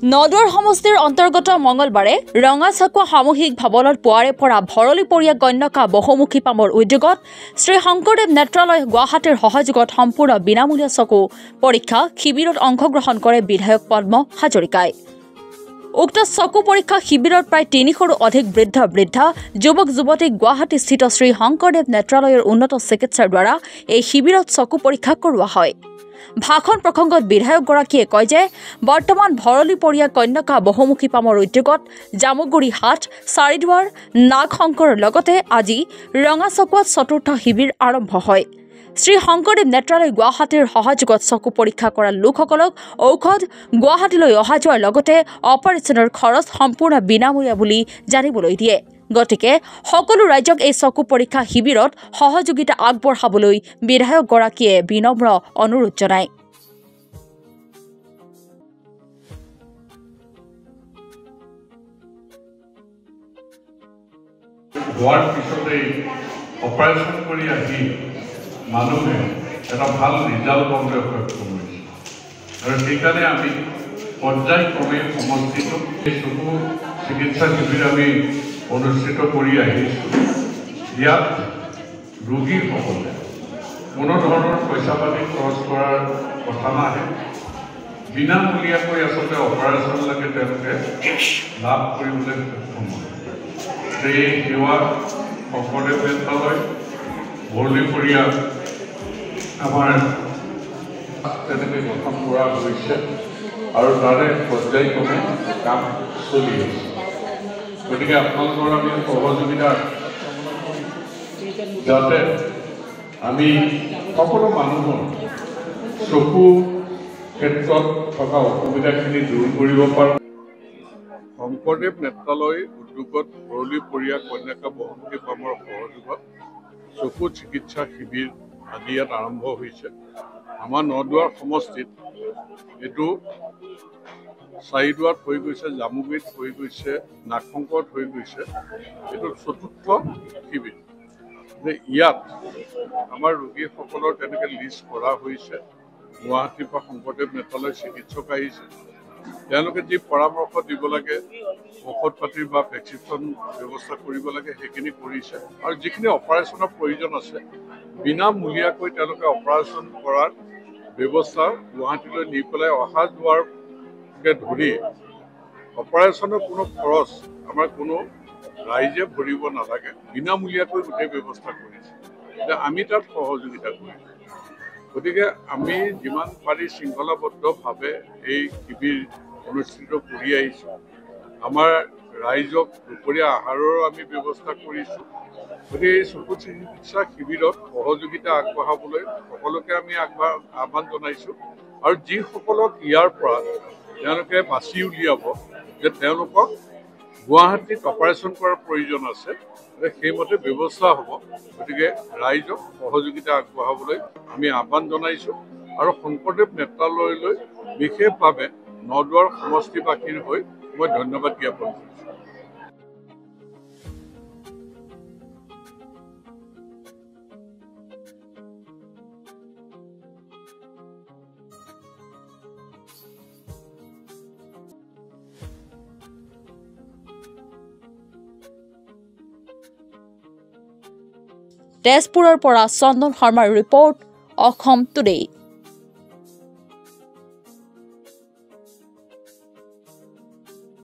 নদুৱাৰ সমষ্টিৰ অন্তৰ্গত মঙলবাৰে ৰঙাচাকুৱা সামূহিক ভৱনত পুৱাৰে পৰা ভৰলীপৰীয়া গণ্যকা বহুমুখী পামৰ উদ্যোগত শ্ৰী শংকৰদেৱ নেত্ৰালয় গুৱাহাটীৰ সহযোগত সম্পূৰ্ণ বিনামূলীয়া চকু পৰীক্ষা শিবিৰত অংশগ্ৰহণ কৰে বিধায়ক পদ্ম হাজৰিকাই। উক্ত চকু পৰীক্ষা শিবিৰত প্ৰায় ৩০০ৰো অধিক বৃদ্ধা যুৱক যুৱতীক গুৱাহাটীস্থিত শ্ৰী শংকৰদেৱ নেত্ৰালয়ৰ উন্নত চিকিৎসাৰ দ্বাৰা এই শিবিৰত চকু পৰীক্ষা কৰোৱা হয়। ভাষণ প্ৰসংগত বিধায়কগৰাকীয়ে কয় যে বৰ্তমান ভৰলীপৰীয়া কন্যকা বহুমুখী পামৰ উদ্যোগত জামুগুৰি হাট চাৰিদুৱাৰ নাগশংকৰৰ লগতে আজি ৰঙাচকুৱাত চতুৰ্থ শিবিৰ আৰম্ভ হয়। শ্ৰী শংকৰদেৱ নেত্ৰালয় গুৱাহাটীৰ সহযোগত চকু পৰীক্ষা কৰা লোকসকলক ঔষধ গুৱাহাটীলৈ অহা যোৱাৰ লগতে অপাৰেশ্যনৰ খৰচ সম্পূৰ্ণ বিনামূলীয়া বুলি জানিবলৈ দিয়ে। গতিকে সকলো ৰাজ্যক এই চকু পৰীক্ষা শিবিৰত সহযোগিতা আগবঢ়াবলৈ বিধায়কগৰাকীয়ে বিনম্ৰ অনুৰোধ জনায়। হোৱাৰ পিছতেই অপাৰেশ্যন কৰি আহি মানুহে এটা ভাল ৰিজাল্ট পাবলৈ সক্ষম হৈছে আৰু সেইকাৰণে আমি পৰ্যায়ক্ৰমে সমষ্টিটো এই চকু চিকিৎসা শিবিৰ আমি অনুষ্ঠিত কৰি আহিছোঁ। ইয়াত ৰোগীসকলে কোনো ধৰণৰ পইচা পাতি খৰচ কৰাৰ কথা নাহে, বিনামূলীয়াকৈ আচলতে অপাৰেশ্যনলৈকে তেওঁলোকে লাভ কৰিবলৈ সক্ষম হয়। এই সেৱা শংকৰদেৱ নেত্ৰালয় ভৰলীপৰীয়া আমাৰ তেনেকৈ গঠন কৰা হৈছে আৰু তাৰে পৰ্যায়ক্ৰমে কাম চলি আছে। গতিকে আপোনালোকৰ আমি সহযোগিতা যাতে আমি সকলো মানুহৰ চকু ক্ষেত্ৰত থকা অসুবিধাখিনি দূৰ কৰিব পাৰোঁ। শংকৰদেৱ নেত্ৰালয় উদ্যোগত ভৰলীপৰীয়া কন্যকা বহুমুখী পামৰ সহযোগত চকু চিকিৎসা শিবিৰ আজি ইয়াত আৰম্ভ হৈছে। আমাৰ নদুৱাৰ সমষ্টিত এইটো চাৰিদুৱাৰত হৈ গৈছে, জামুগুৰিত হৈ গৈছে, নাগশংকৰত হৈ গৈছে। এইটো চতুৰ্থ শিবিৰ। ইয়াত আমাৰ ৰোগীসকলৰ তেনেকৈ লিষ্ট কৰা হৈছে। গুৱাহাটীৰ পৰা শংকৰদেৱ নেত্ৰালয় চিকিৎসক আহিছে, তেওঁলোকে যি পৰামৰ্শ দিব লাগে, ঔষধ পাতিৰ বা ভেকচিনেশ্যন ব্যৱস্থা কৰিব লাগে সেইখিনি কৰিছে আৰু যিখিনি অপাৰেশ্যনৰ প্ৰয়োজন আছে বিনামূলীয়াকৈ তেওঁলোকে অপাৰেশ্যন কৰাৰ ব্যৱস্থা গুৱাহাটীলৈ নি পেলাই অহা যোৱাৰকে ধৰি অপাৰেশ্যনৰ কোনো খৰচ আমাৰ কোনো ৰাইজে ভৰিব নালাগে, বিনামূলীয়াকৈ গোটেই ব্যৱস্থা কৰিছে। এতিয়া আমি তাত সহযোগিতা কৰিছোঁ। গতিকে আমি যিমান পাৰি শৃংখলাবদ্ধভাৱে এই শিবিৰ অনুষ্ঠিত কৰি আহিছোঁ। আমাৰ ৰাইজক দুপৰীয়া আহাৰৰো আমি ব্যৱস্থা কৰিছোঁ। গতিকে এই চকু চিকিৎসা শিবিৰত সহযোগিতা আগবঢ়াবলৈ সকলোকে আমি আহ্বান জনাইছোঁ আৰু যিসকলক ইয়াৰ পৰা তেওঁলোকে বাছি উলিয়াব যে তেওঁলোকক গুৱাহাটীত অপাৰেশ্যন কৰাৰ প্ৰয়োজন আছে, সেইমতে ব্যৱস্থা হ'ব। গতিকে ৰাইজক সহযোগিতা আগবঢ়াবলৈ আমি আহ্বান জনাইছোঁ আৰু শংকৰদেৱ নেত্ৰালয়লৈ বিশেষভাৱে নদুৱাৰ সমষ্টিবাসীৰ হৈ মই ধন্যবাদ জ্ঞাপন কৰিছোঁ। তেজপুৰৰ পৰা চন্দন শৰ্মাৰ ৰিপৰ্ট, অসম টুডে।